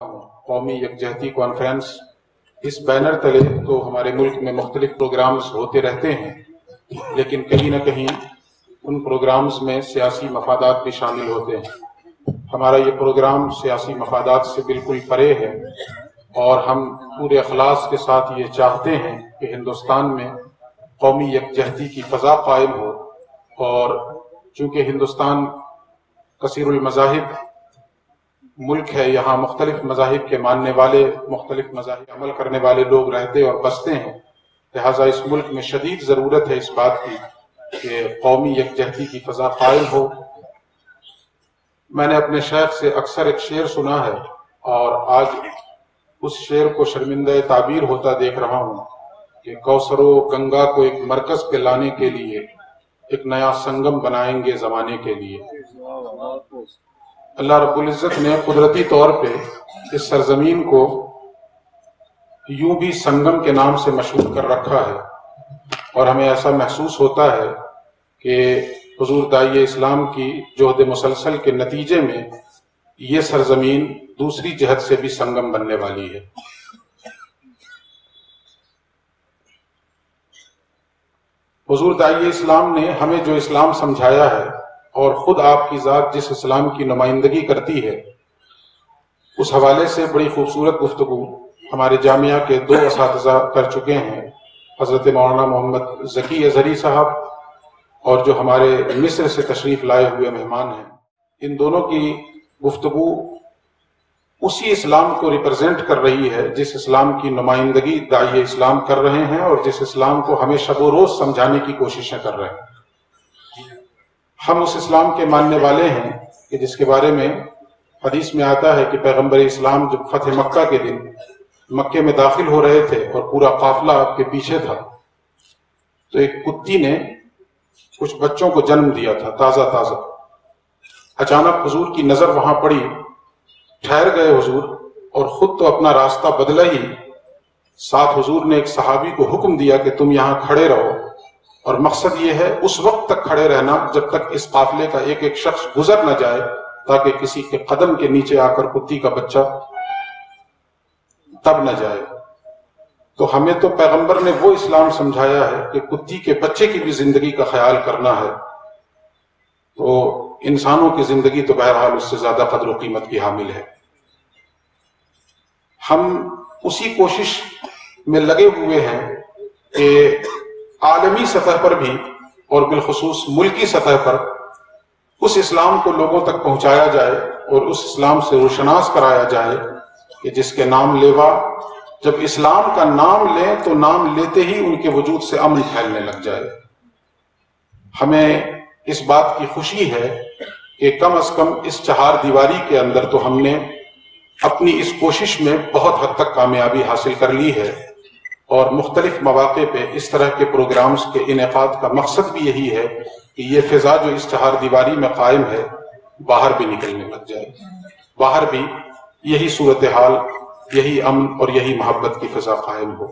قومی یکجہتی کانفرنس اس بینر تلے تو ہمارے ملک میں مختلف پروگرامز ہوتے رہتے ہیں، لیکن کہیں نہ کہیں ان پروگرامز میں سیاسی مفادات بھی شامل ہوتے ہیں۔ ہمارا یہ پروگرام سیاسی مفادات سے بالکل پرے ہے، اور ہم پورے اخلاص کے ساتھ یہ چاہتے ہیں کہ ہندوستان میں قومی یکجہتی کی فضا قائم ہو، اور چونکہ ہندوستان کثیر المذاہب ملک ہے، یہاں مختلف مذاہب کے ماننے والے، مختلف مذاہب عمل کرنے والے لوگ رہتے اور بستے ہیں، لہٰذا اس ملک میں شدید ضرورت ہے اس بات کی کہ قومی یکجہتی کی فضا قائم ہو۔ میں نے اپنے شیخ سے اکثر ایک شعر سنا ہے، اور آج اس شعر کو شرمندہ تعبیر ہوتا دیکھ رہا ہوں کہ کوثر و گنگا کو ایک مرکز پہ لانے کے لیے ایک نیا سنگم بنائیں گے زمانے کے لیے۔ اللہ رب العزت نے قدرتی طور پہ اس سرزمین کو یوں بھی سنگم کے نام سے مشہور کر رکھا ہے، اور ہمیں ایسا محسوس ہوتا ہے کہ حضور داعی اسلام کی جہد مسلسل کے نتیجے میں یہ سرزمین دوسری جہت سے بھی سنگم بننے والی ہے۔ حضور داعی اسلام نے ہمیں جو اسلام سمجھایا ہے، اور خود آپ کی ذات جس اسلام کی نمائندگی کرتی ہے، اس حوالے سے بڑی خوبصورت گفتگو ہمارے جامعہ کے 2 اساتذہ کر چکے ہیں، حضرت مولانا محمد ذکی اظہری صاحب اور جو ہمارے مصر سے تشریف لائے ہوئے مہمان ہیں۔ ان دونوں کی گفتگو اسی اسلام کو ریپرزینٹ کر رہی ہے جس اسلام کی نمائندگی داعی اسلام کر رہے ہیں، اور جس اسلام کو ہمیں شب و روز سمجھانے کی کوششیں کر رہے ہیں۔ ہم اس اسلام کے ماننے والے ہیں کہ جس کے بارے میں حدیث میں آتا ہے کہ پیغمبر اسلام جب فتح مکہ کے دن مکے میں داخل ہو رہے تھے اور پورا قافلہ آپ کے پیچھے تھا، تو ایک کتی نے کچھ بچوں کو جنم دیا تھا تازہ تازہ۔ اچانک حضور کی نظر وہاں پڑی، ٹھہر گئے حضور، اور خود تو اپنا راستہ بدلا ہی، ساتھ حضور نے ایک صحابی کو حکم دیا کہ تم یہاں کھڑے رہو، اور مقصد یہ ہے اس وقت تک کھڑے رہنا جب تک اس قافلے کا ایک ایک شخص گزر نہ جائے، تاکہ کسی کے قدم کے نیچے آ کر کتی کا بچہ تب نہ جائے۔ تو ہمیں تو پیغمبر نے وہ اسلام سمجھایا ہے کہ کتی کے بچے کی بھی زندگی کا خیال کرنا ہے، تو انسانوں کی زندگی تو بہرحال اس سے زیادہ قدر و قیمت کی حامل ہے۔ ہم اسی کوشش میں لگے ہوئے ہیں کہ عالمی سطح پر بھی اور بالخصوص ملکی سطح پر اس اسلام کو لوگوں تک پہنچایا جائے، اور اس اسلام سے روشناس کرایا جائے کہ جس کے نام لیوا جب اسلام کا نام لیں تو نام لیتے ہی ان کے وجود سے امن پھیلنے لگ جائے۔ ہمیں اس بات کی خوشی ہے کہ کم از کم اس 4 دیواری کے اندر تو ہم نے اپنی اس کوشش میں بہت حد تک کامیابی حاصل کر لی ہے، اور مختلف مواقع پہ اس طرح کے پروگرامز کے انعقاد کا مقصد بھی یہی ہے کہ یہ فضا جو اس 4 دیواری میں قائم ہے باہر بھی نکلنے لگ جائے، باہر بھی یہی صورتحال، یہی امن اور یہی محبت کی فضا قائم ہو۔